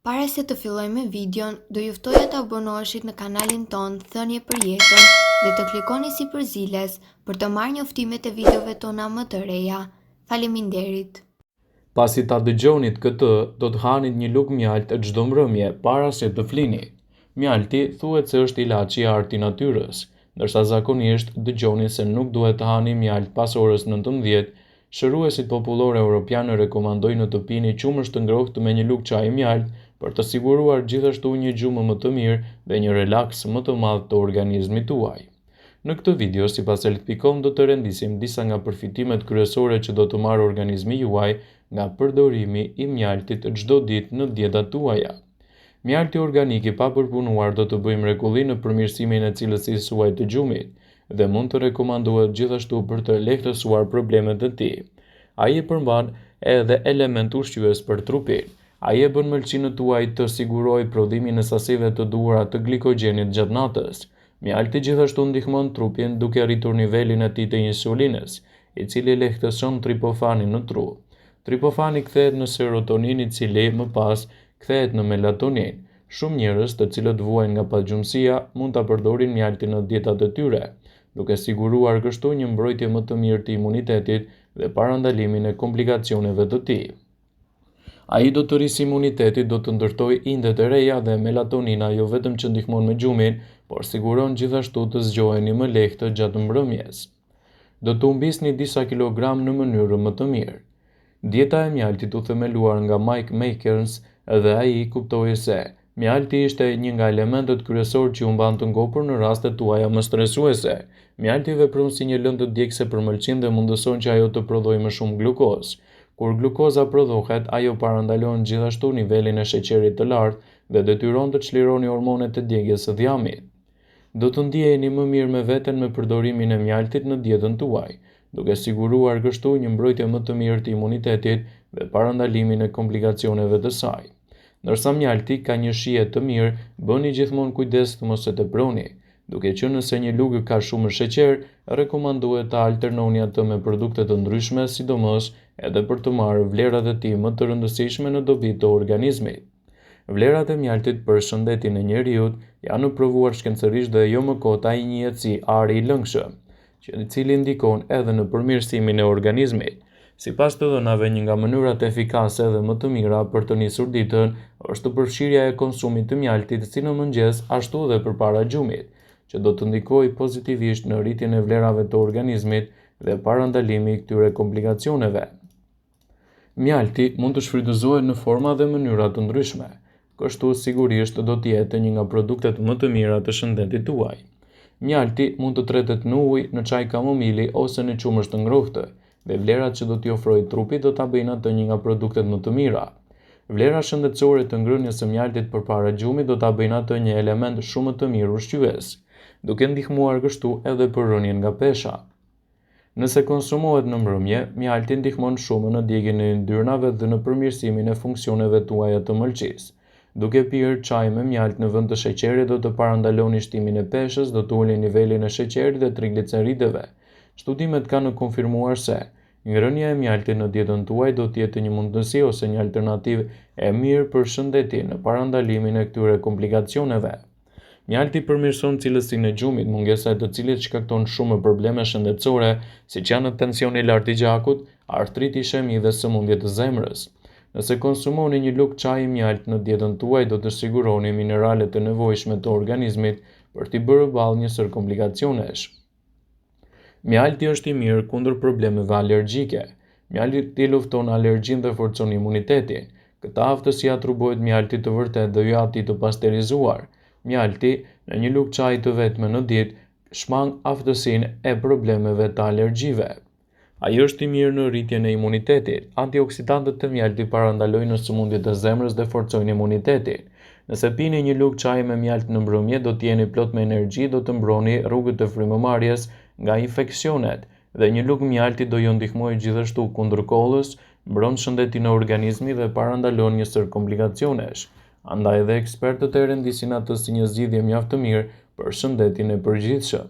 Para se të fillojmë me videon, do ju ftoja të abonoheshit në kanalin ton Thënie për Jetën dhe të klikoni si përziles për të marrë njoftimet e videove tona më të reja. Faleminderit. Pasi ta dëgjonit këtë, do të hanit një lugë mjalt çdo mbrëmje para se të flini. Mjalti thuhet se është ilaçi i artë i natyrës, ndërsa zakonisht dëgjoni se nuk duhet të hani mjalt pas orës 19. Shëruesit popullor evropianë rekomandojnë të pini qumësht të ngrohtë me një lugë çaji mjalt për të siguruar gjithashtu një gjumë më të mirë dhe një relaks më të madh të organizmit tuaj. Në këtë video, sipas Health.com, do të rendisim disa nga përfitimet kryesore që do të marrë organizmi juaj nga përdorimi i mjaltit çdo ditë në dietat tuaja. Mjalti organik i papërpunuar do të bëjë mrekulli në përmirësimin e cilësisë suaj të gjumit dhe mund të rekomandohet gjithashtu për të lehtësuar problemet e tij. Ai e përmban edhe element ushqyes për trupin. Ai e bën mëlçinën tuaj të sigurojë prodhimin e sasive të duhura të glikogjenit gjatë natës. Mjalti gjithashtu ndihmon trupin duke rritur nivelin e tij të insulinës, i cili lehtëson tripofanin në tru. Tripofani kthehet në serotonin, i cili më pas kthehet në melatonin. Shumë njerëz, të cilët vuajnë nga pagjumësia, mund ta përdorin mjaltin në dietat e tyre, duke siguruar kështu një mbrojtje më të mirë të imunitetit dhe parandalimin e komplikacioneve të tij. Ai do të rrisë imunitetin, do të ndërtojë indet e reja dhe melatonina jo vetëm që ndihmon me gjumin, por siguron gjithashtu të zgjoheni më lehtë gjatë mbrëmjes. Do të humbisni disa kilogram në mënyrë më të mirë. Dieta e mjaltit u themeluar nga Mike Makers dhe ai kuptoi se mjalti ishte një nga elementet kryesor që u mban të ngopur në rastet tuaja më stresuese. Mjalti vepron si një lëndë djegëse për mëlçin dhe mundëson që ajo të prodhojë më shumë glukozë. Kur glukoza prodhohet, ajo parandalon gjithashtu nivelin e sheqerit të lartë dhe detyron të çlironi hormonet e djegjes së dhjamit. Do të ndjeheni më mirë me veten me përdorimin e mjaltit në dietën tuaj, duke siguruar kështu një mbrojtje më të mirë të imunitetit dhe parandalimin e komplikacioneve të saj. Ndërsa mjalti ka një shije të mirë, bëni gjithmonë kujdes të mos e teproni, duke që nëse një lugë ka shumë sheqer, rekomandohet ta alternoni atë me produkte të ndryshme, sidomos edhe për të marrë vlerat e tij më të rëndësishme në dobi të organizmit. Vlerat e mjaltit për shëndetin e njeriut janë provuar shkencërisht dhe jo më kot ai njihet si ari i lëngshëm, i cili ndikon edhe në përmirësimin e organizmit. Sipas të dhënave, një nga mënyrat efikase dhe më të mira për të nisur ditën është përfshirja e konsumit të mjaltit si në mëngjes ashtu dhe përpara gjumit, që do të ndikojë pozitivisht në rritjen e vlerave të organizmit dhe parandalimi i këtyre komplikacioneve. Mjalti mund të shfrytëzohet në forma dhe mënyra të ndryshme, kështu sigurisht do të jetë një nga produktet më të mira të shëndetit tuaj. Mjalti mund të tretet në ujë, në çaj kamomili ose në qumësht të ngrohtë, dhe vlerat që do t'i ofrojë trupi do ta bëjnë atë një nga produktet më të mira. Vlera shëndetësore të ngrënies së mjaltit përpara gjumit do ta bëjnë atë një element shumë të mirë ushqyes, duke ndihmuar kështu edhe për rënien nga pesha. Nëse konsumohet në mbrëmje, mjalti ndihmon shumë në djegjen e yndyrnave dhe në përmirësimin e funksioneve tuaja të mëlçisë. Duke pirë çaj me mjalt në vend të sheqerit do të parandaloni shtimin e peshës, do të ulni nivelin e sheqerit dhe trigliceridëve. Studimet kanë konfirmuar se ngrënia e mjaltit në dietën tuaj do të jetë një mundësi ose një alternativë e mirë për shëndetin në parandalimin e këtyre komplikacioneve. Mjalti përmirëson cilësinë e gjumit, mungesa e të cilit shkakton shumë probleme shëndetësore, siç janë tensioni i lartë i gjakut, artriti, ishemi dhe sëmundjet e zemrës. Nëse konsumoni një lugë çaji mjalt në dietën tuaj, do të siguroni mineralet e nevojshme të organizmit për t'i bërë balë njësër komplikacionesh. Mjalti është i mirë kundër problemeve alergjike. Mjalti lufton alergjinë dhe forcon imunitetin. Këtë aftësi atribuohet mjaltit të vërtetë dhe jo atij të pasterizuar. Mjalti, në një lugë çaji të vetme në ditë, shmang aftësinë e problemeve të alergjive. Ai është i mirë në rritjen e imunitetit. Antioksidantët e mjaltit parandalojnë sëmundjet e zemrës dhe forcojnë imunitetin. Nëse pini një lugë çaji me mjalt në mbrëmje, do të jeni plot me energji, do të mbroni rrugët e frymëmarrjes nga infeksionet dhe një lugë mjalti do ju ndihmojë gjithashtu kundër kollës, mbron shëndetin e organizmit dhe parandalon njësër komplikacionesh. Andaj edhe ekspertët e rendisin atë si një zgjidhje mjaft të mirë për shëndetin e përgjithshëm.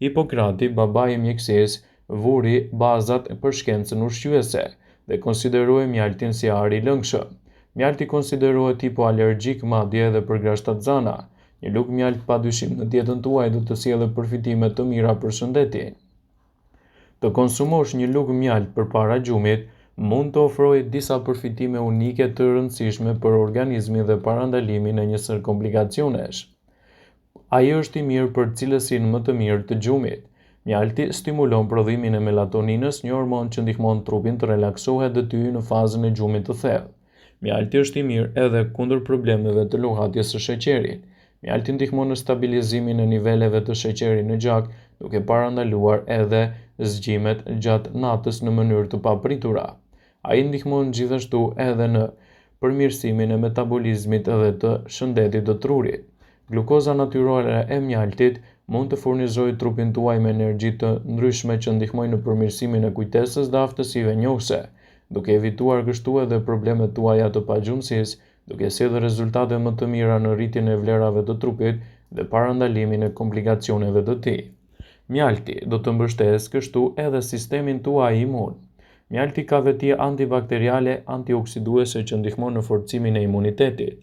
Hipokrati, babai i mjekësisë, vuri bazat për shkencën ushqyese dhe konsideroi mjaltin si ari i lëngshëm. Mjalti konsiderohet hipoalergjik madje edhe për grashtatzana. Një lugë mjalt padyshim në dietën tuaj do të sjellë përfitime të mira për shëndetin. Të konsumosh një lugë mjalt përpara gjumit mund të ofrojë disa përfitime unike të rëndësishme për organizmin dhe parandalimin e një sër komplikacionesh. Ai është i mirë për cilësinë më të mirë të gjumit. Mjalti stimulon prodhimin e melatoninës, një hormon që ndihmon trupin të relaksohet dhe të hyjë në fazën e gjumit të thellë. Mjalti është i mirë edhe kundër problemeve të lohatjes së sheqerit. Mjalti ndihmon në stabilizimin e niveleve të sheqerit në gjak, duke parandaluar edhe zgjimet gjatë natës në mënyrë të papritura. Ai ndihmon gjithashtu edhe në përmirësimin e metabolizmit edhe të shëndetit të trurit. Glukoza natyrale e mjaltit mund të furnizojë trupin tuaj me energji të ndryshme që ndihmojnë në përmirësimin e kujtesës dhe aftësive njohëse, duke evituar kështu edhe problemet tuaja të pagjumësisë, duke sjellë rezultate më të mira në rritjen e vlerave të trupit dhe parandalimin e komplikacioneve të tij. Mjalti do të mbështesë kështu edhe sistemin tuaj imun. Mjalti ka veti antibakteriale antioksiduese që ndihmon në forcimin e imunitetit.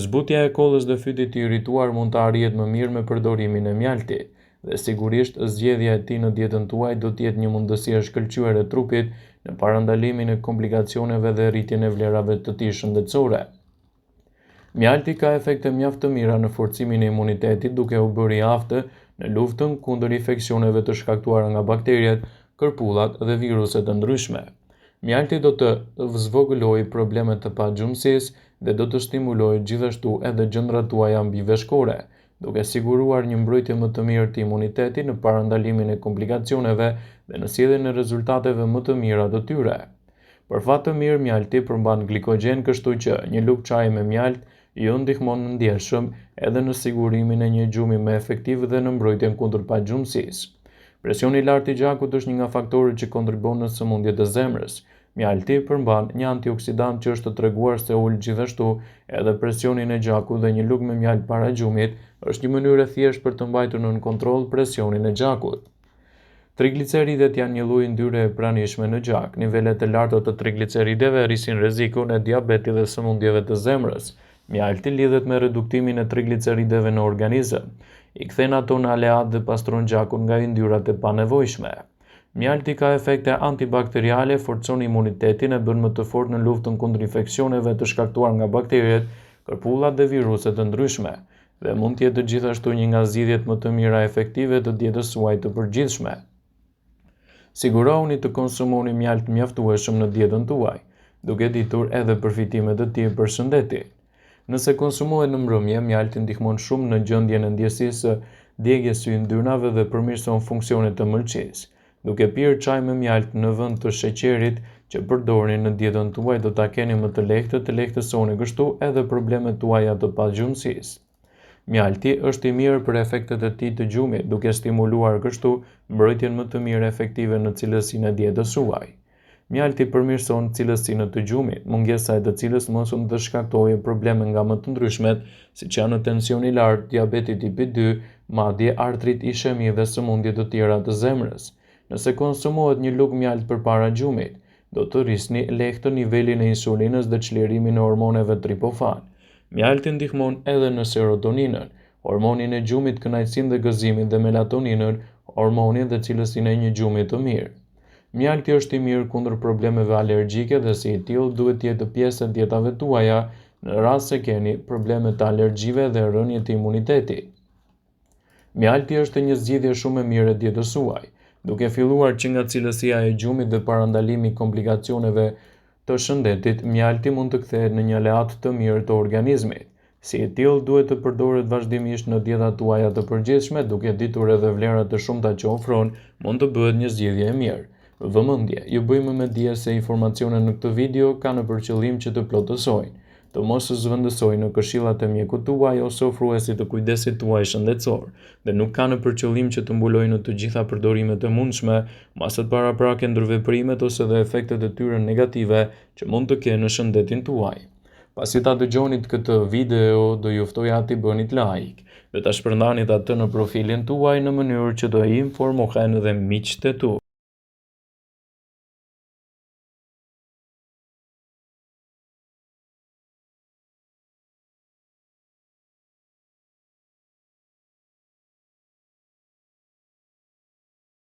Zbutja e kollës dhe fytit të irrituar mund të arrihet më mirë me përdorimin e mjaltit, dhe sigurisht zgjedhja e tij në dietën tuaj do të jetë një mundësi e shkëlqyer e trupit në parandalimin e komplikacioneve dhe rritjen e vlerave të tij shëndetësore. Mjalti ka efekte mjaft të mira në forcimin e imunitetit, duke u bërë i aftë në luftën kundër infeksioneve të shkaktuara nga bakteriet, kërpullat dhe viruset të ndryshme. Mjalti do të zvogëlojë problemet të pagjumësisë dhe do të stimulojë gjithashtu edhe gjëndrat tuaja mbiveshkore, duke siguruar një mbrojtje më të mirë të imunitetit në parandalimin e komplikacioneve dhe në sjelljen e rezultateve më të mira të tyre. Për fat të mirë, mjalti përmban glikogjen, kështu që një lugë çaji me mjalt ju ndihmon në ndjeshëm edhe në sigurimin e një gjumi më efektiv dhe në mbrojtjen kundër pagjumësisë. Presioni i lartë i gjakut është një nga faktorët që kontribuon në sëmundjet e zemrës. Mjalti përmban një antioksidant që është treguar se ul gjithashtu edhe presionin e gjakut dhe një lugë me mjalt para gjumit është një mënyrë e thjeshtë për të mbajtur nën kontroll presionin e gjakut. Trigliceridet janë një lloj ndyre e pranishme në gjak. Nivelet e larta të triglicerideve rrisin rrezikun e diabetit dhe sëmundjeve të zemrës. Mjalti lidhet me reduktimin e triglicerideve në organizëm, i kthen ato në aleat dhe pastron gjakun nga yndyrat e panevojshme. Mjalti ka efekte antibakteriale, forcon imunitetin, e bën më të fortë në luftën kundër infeksioneve të shkaktuar nga bakteriet, kërpullat dhe viruset të ndryshme, dhe mund të jetë gjithashtu një nga zgjidhjet më të mira efektive të dietës suaj të përgjithshme. Sigurohuni të konsumoni mjalt mjaftueshëm në dietën tuaj, duke ditur edhe përfitimet e tij për shëndetin. Nëse konsumohet në mbrëmje, mjalti ndihmon shumë në gjendjen e ndjesisë së djegjes së yndyrnave dhe përmirëson funksionet të mëlçisë. Duke pirë çaj me mjalt në vend të sheqerit që përdorni në dietën tuaj, do ta keni më të lehtë të lehtësoni kështu edhe problemet tuaja të pagjumësisë. Mjalti është i mirë për efektet e tij të gjumit, duke stimuluar kështu mbrojtjen më të mirë efektive në cilësinë e dietës suaj. Mjalti përmirëson cilësinë të gjumit, mungesa e të cilës mund të shkaktojë probleme nga më të ndryshmet, siç janë tensioni i lartë, diabeti tipi 2, madje artrit, ishemi dhe sëmundje të tjera të zemrës. Nëse konsumohet një lugë mjalt përpara gjumit, do të rrisni lehtë nivelin e insulinës dhe çlirimin e hormoneve tripofan. Mjalti ndihmon edhe në serotoninën, hormonin e gjumit, kënaqësinë dhe gëzimin, dhe melatoninën, hormonin dhe cilësinë e një gjumi të mirë. Mjalti është i mirë kundër problemeve alergjike dhe si i tillë duhet të jetë pjesë e dietave tuaja në rast se keni probleme të alergjive dhe rënje të imunitetit. Mjalti është një zgjidhje shumë e mirë e dietës suaj, duke filluar që nga cilësia e gjumit dhe parandalimi i komplikacioneve të shëndetit. Mjalti mund të kthehet në një aleat të mirë të organizmit. Si i tillë duhet të përdoret vazhdimisht në dietat tuaja të përgjithshme, duke ditur edhe vlerat të shumta që ofron, mund të bëhet një zgjidhje e mirë. Vëmendje, ju bëjmë me dije se informacionet në këtë video kanë për qëllim që të plotësojnë, të mos zhvendësojnë në këshillat e mjekut tuaj ose ofruesit të kujdesit tuaj shëndetësor, dhe nuk kanë për qëllim që të mbulojnë në të gjitha përdorimet e mundshme, masat paraprake, ndërveprimet ose dhe efektet e tyre negative që mund të kenë në shëndetin tuaj. Pasi ta dëgjonit këtë video, do ju ftoja t'i bënit like dhe ta shpërndanit atë në profilin tuaj në mënyrë që do informohen edhe miqtë tu.